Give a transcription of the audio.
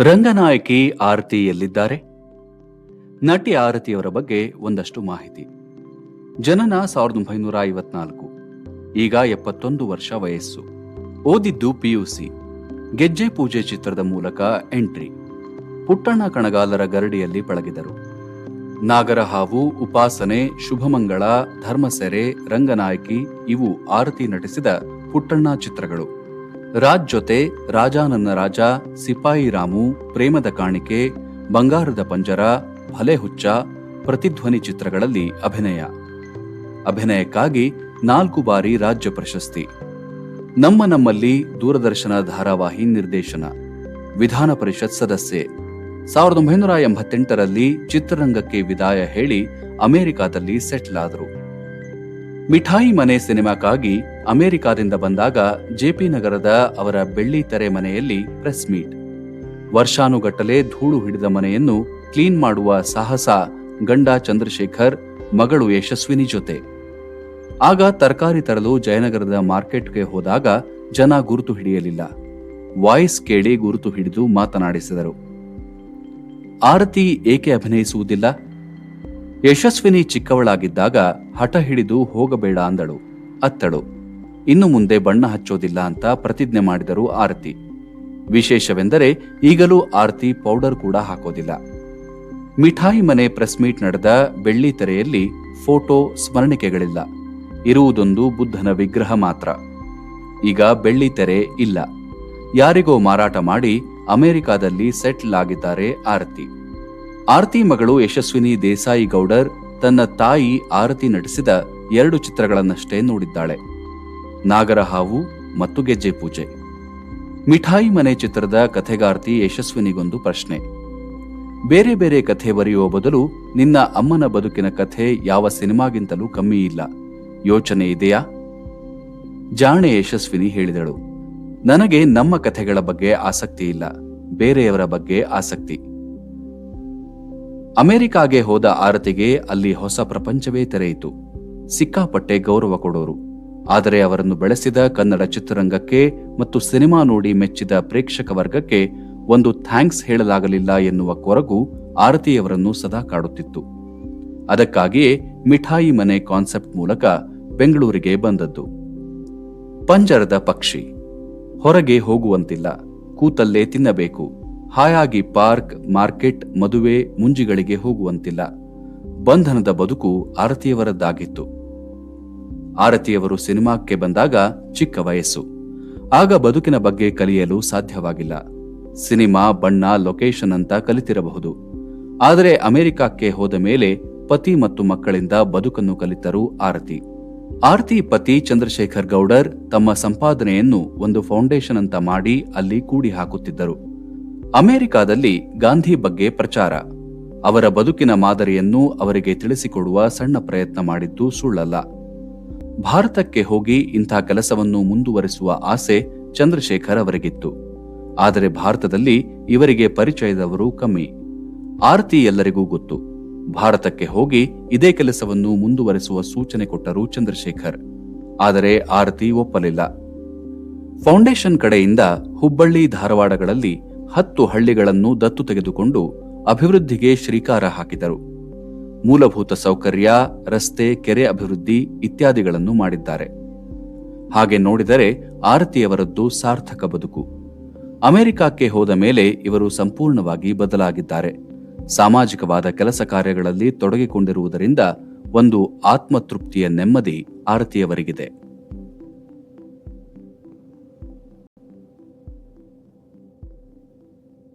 ರಂಗನಾಯಕಿ ಆರತಿ ಎಲ್ಲಿದ್ದಾರೆ? ನಟಿ ಆರತಿಯವರ ಬಗ್ಗೆ ಒಂದಷ್ಟು ಮಾಹಿತಿ. ಜನನ 1954. ಈಗ 71 ವರ್ಷ ವಯಸ್ಸು. ಓದಿದ್ದು PUC. ಗೆಜ್ಜೆ ಪೂಜೆ ಚಿತ್ರದ ಮೂಲಕ ಎಂಟ್ರಿ. ಪುಟ್ಟಣ್ಣ ಕಣಗಾಲರ ಗರಡಿಯಲ್ಲಿ ಪಳಗಿದರು. ನಾಗರಹಾವು, ಉಪಾಸನೆ, ಶುಭಮಂಗಳ, ಧರ್ಮಸೆರೆ, ರಂಗನಾಯಕಿ ಇವು ಆರತಿ ನಟಿಸಿದ ಪುಟ್ಟಣ್ಣ ಚಿತ್ರಗಳು. ರಾಜ್ ಜೊತೆ, ರಾಜಾ ನನ್ನ ರಾಜ, ಸಿಪಾಯಿ ರಾಮು, ಪ್ರೇಮದ ಕಾಣಿಕೆ, ಬಂಗಾರದ ಪಂಜರ, ಭಲೆ ಹುಚ್ಚ, ಪ್ರತಿಧ್ವನಿ ಚಿತ್ರಗಳಲ್ಲಿ ಅಭಿನಯಕ್ಕಾಗಿ 4 ಬಾರಿ ರಾಜ್ಯ ಪ್ರಶಸ್ತಿ. ನಮ್ಮಲ್ಲಿ ದೂರದರ್ಶನ ಧಾರಾವಾಹಿ ನಿರ್ದೇಶನ. ವಿಧಾನ ಪರಿಷತ್ ಸದಸ್ಯೆ. 1988ರಲ್ಲಿ ಚಿತ್ರರಂಗಕ್ಕೆ ವಿದಾಯ ಹೇಳಿ ಅಮೆರಿಕಾದಲ್ಲಿ ಸೆಟ್ಲ್ ಆದರು. ಮಿಠಾಯಿ ಮನೆ ಸಿನಿಮಾಕ್ಕಾಗಿ ಅಮೆರಿಕಾದಿಂದ ಬಂದಾಗ JP ನಗರದ ಅವರ ಬೆಳ್ಳಿ ತೆರೆ ಮನೆಯಲ್ಲಿ ಪ್ರೆಸ್ ಮೀಟ್. ವರ್ಷಾನುಗಟ್ಟಲೆ ಧೂಳು ಹಿಡಿದ ಮನೆಯನ್ನು ಕ್ಲೀನ್ ಮಾಡುವ ಸಾಹಸ ಗಂಡ ಚಂದ್ರಶೇಖರ್, ಮಗಳು ಯಶಸ್ವಿನಿ ಜೊತೆ. ಆಗ ತರಕಾರಿ ತರಲು ಜಯನಗರದ ಮಾರ್ಕೆಟ್ಗೆ ಹೋದಾಗ ಜನ ಗುರುತು ಹಿಡಿಯಲಿಲ್ಲ. ವಾಯ್ಸ್ ಕೇಳಿ ಗುರುತು ಹಿಡಿದು ಮಾತನಾಡಿಸಿದರು. ಆರತಿ ಏಕೆ ಅಭಿನಯಿಸುವುದಿಲ್ಲ? ಯಶಸ್ವಿನಿ ಚಿಕ್ಕವಳಾಗಿದ್ದಾಗ ಹಠ ಹಿಡಿದು ಹೋಗಬೇಡ ಅಂದಳು, ಅತ್ತಳು. ಇನ್ನು ಮುಂದೆ ಬಣ್ಣ ಹಚ್ಚೋದಿಲ್ಲ ಅಂತ ಪ್ರತಿಜ್ಞೆ ಮಾಡಿದರು ಆರತಿ. ವಿಶೇಷವೆಂದರೆ ಈಗಲೂ ಆರತಿ ಪೌಡರ್ ಕೂಡ ಹಾಕೋದಿಲ್ಲ. ಮಿಠಾಯಿ ಮನೆ ಪ್ರೆಸ್ ಮೀಟ್ ನಡೆದ ಬೆಳ್ಳಿ ತೆರೆಯಲ್ಲಿ ಫೋಟೋ, ಸ್ಮರಣಿಕೆಗಳಿಲ್ಲ. ಇರುವುದೊಂದು ಬುದ್ಧನ ವಿಗ್ರಹ ಮಾತ್ರ. ಈಗ ಬೆಳ್ಳಿ ತೆರೆ ಇಲ್ಲ. ಯಾರಿಗೋ ಮಾರಾಟ ಮಾಡಿ ಅಮೆರಿಕಾದಲ್ಲಿ ಸೆಟ್ಲ್ ಆಗಿದ್ದಾರೆ ಆರತಿ. ಆರತಿ ಮಗಳು ಯಶಸ್ವಿನಿ ದೇಸಾಯಿ ಗೌಡರ್ ತನ್ನ ತಾಯಿ ಆರತಿ ನಟಿಸಿದ 2 ಚಿತ್ರಗಳನ್ನಷ್ಟೇ ನೋಡಿದ್ದಾಳೆ, ನಾಗರಹಾವು ಮತ್ತು ಗೆಜ್ಜೆ ಪೂಜೆ. ಮಿಠಾಯಿ ಮನೆ ಚಿತ್ರದ ಕಥೆಗಾರ್ತಿ ಯಶಸ್ವಿನಿಗೊಂದು ಪ್ರಶ್ನೆ. ಬೇರೆ ಬೇರೆ ಕಥೆ ಬರೆಯುವ ಬದಲು ನಿನ್ನ ಅಮ್ಮನ ಬದುಕಿನ ಕಥೆ ಯಾವ ಸಿನಿಮಾಗಿಂತಲೂ ಕಮ್ಮಿ ಇಲ್ಲ, ಯೋಚನೆ ಇದೆಯಾ? ಜಾಣೆ ಯಶಸ್ವಿನಿ ಹೇಳಿದಳು, ನನಗೆ ನಮ್ಮ ಕಥೆಗಳ ಬಗ್ಗೆ ಆಸಕ್ತಿ ಇಲ್ಲ, ಬೇರೆಯವರ ಬಗ್ಗೆ ಆಸಕ್ತಿ. ಅಮೆರಿಕಾಗೆ ಹೋದ ಆರತಿಗೆ ಅಲ್ಲಿ ಹೊಸ ಪ್ರಪಂಚವೇ ತೆರೆಯಿತು. ಸಿಕ್ಕಾಪಟ್ಟೆ ಗೌರವ ಕೊಡೋರು. ಆದರೆ ಅವರನ್ನು ಬೆಳೆಸಿದ ಕನ್ನಡ ಚಿತ್ರರಂಗಕ್ಕೆ ಮತ್ತು ಸಿನಿಮಾ ನೋಡಿ ಮೆಚ್ಚಿದ ಪ್ರೇಕ್ಷಕ ವರ್ಗಕ್ಕೆ ಒಂದು ಥ್ಯಾಂಕ್ಸ್ ಹೇಳಲಾಗಲಿಲ್ಲ ಎನ್ನುವ ಕೊರಗು ಆರತಿಯವರನ್ನು ಸದಾ ಕಾಡುತ್ತಿತ್ತು. ಅದಕ್ಕಾಗಿಯೇ ಮಿಠಾಯಿ ಮನೆ ಕಾನ್ಸೆಪ್ಟ್ ಮೂಲಕ ಬೆಂಗಳೂರಿಗೆ ಬಂದದ್ದು. ಪಂಜರದ ಪಕ್ಷಿ. ಹೊರಗೆ ಹೋಗುವಂತಿಲ್ಲ, ಕೂತಲ್ಲೇ ತಿನ್ನಬೇಕು. ಹಾಯಾಗಿ ಪಾರ್ಕ್, ಮಾರ್ಕೆಟ್, ಮದುವೆ, ಮುಂಜಿಗಳಿಗೆ ಹೋಗುವಂತಿಲ್ಲ. ಬಂಧನದ ಬದುಕು ಆರತಿಯವರದ್ದಾಗಿತ್ತು. ಆರತಿಯವರು ಸಿನಿಮಾಕ್ಕೆ ಬಂದಾಗ ಚಿಕ್ಕ ವಯಸ್ಸು. ಆಗ ಬದುಕಿನ ಬಗ್ಗೆ ಕಲಿಯಲು ಸಾಧ್ಯವಾಗಿಲ್ಲ. ಸಿನಿಮಾ, ಬಣ್ಣ, ಲೊಕೇಶನ್ ಅಂತ ಕಲಿತಿರಬಹುದು. ಆದರೆ ಅಮೆರಿಕಕ್ಕೆ ಹೋದ ಮೇಲೆ ಪತಿ ಮತ್ತು ಮಕ್ಕಳಿಂದ ಬದುಕನ್ನು ಕಲಿತರು ಆರತಿ. ಆರತಿ ಪತಿ ಚಂದ್ರಶೇಖರ್ ಗೌಡರ್ ತಮ್ಮ ಸಂಪಾದನೆಯನ್ನು ಒಂದು ಫೌಂಡೇಶನ್ ಅಂತ ಮಾಡಿ ಅಲ್ಲಿ ಕೂಡಿ ಹಾಕುತ್ತಿದ್ದರು. ಅಮೆರಿಕಾದಲ್ಲಿ ಗಾಂಧಿ ಬಗ್ಗೆ ಪ್ರಚಾರ. ಅವರ ಬದುಕಿನ ಮಾದರಿಯನ್ನು ಅವರಿಗೆ ತಿಳಿಸಿಕೊಡುವ ಸಣ್ಣ ಪ್ರಯತ್ನ ಮಾಡಿದ್ದು ಸುಳ್ಳಲ್ಲ. ಭಾರತಕ್ಕೆ ಹೋಗಿ ಇಂಥ ಕೆಲಸವನ್ನು ಮುಂದುವರಿಸುವ ಆಸೆ ಚಂದ್ರಶೇಖರ್ ಅವರಿಗಿತ್ತು. ಆದರೆ ಭಾರತದಲ್ಲಿ ಇವರಿಗೆ ಪರಿಚಯದವರು ಕಮ್ಮಿ. ಆರತಿ ಎಲ್ಲರಿಗೂ ಗೊತ್ತು. ಭಾರತಕ್ಕೆ ಹೋಗಿ ಇದೇ ಕೆಲಸವನ್ನು ಮುಂದುವರಿಸುವ ಸೂಚನೆ ಕೊಟ್ಟರು ಚಂದ್ರಶೇಖರ್. ಆದರೆ ಆರತಿ ಒಪ್ಪಲಿಲ್ಲ. ಫೌಂಡೇಶನ್ ಕಡೆಯಿಂದ ಹುಬ್ಬಳ್ಳಿ, ಧಾರವಾಡಗಳಲ್ಲಿ 10 ಹಳ್ಳಿಗಳನ್ನು ದತ್ತು ತೆಗೆದುಕೊಂಡು ಅಭಿವೃದ್ಧಿಗೆ ಶ್ರೀಕಾರ ಹಾಕಿದರು. ಮೂಲಭೂತ ಸೌಕರ್ಯ, ರಸ್ತೆ, ಕೆರೆ ಅಭಿವೃದ್ಧಿ ಇತ್ಯಾದಿಗಳನ್ನು ಮಾಡಿದ್ದಾರೆ. ಹಾಗೆ ನೋಡಿದರೆ ಆರತಿಯವರದ್ದು ಸಾರ್ಥಕ ಬದುಕು. ಅಮೆರಿಕಕ್ಕೆ ಹೋದ ಮೇಲೆ ಇವರು ಸಂಪೂರ್ಣವಾಗಿ ಬದಲಾಗಿದ್ದಾರೆ. ಸಾಮಾಜಿಕವಾದ ಕೆಲಸ ಕಾರ್ಯಗಳಲ್ಲಿ ತೊಡಗಿಕೊಂಡಿರುವುದರಿಂದ ಒಂದು ಆತ್ಮತೃಪ್ತಿಯ ನೆಮ್ಮದಿ ಆರತಿಯವರಿಗಿದೆ.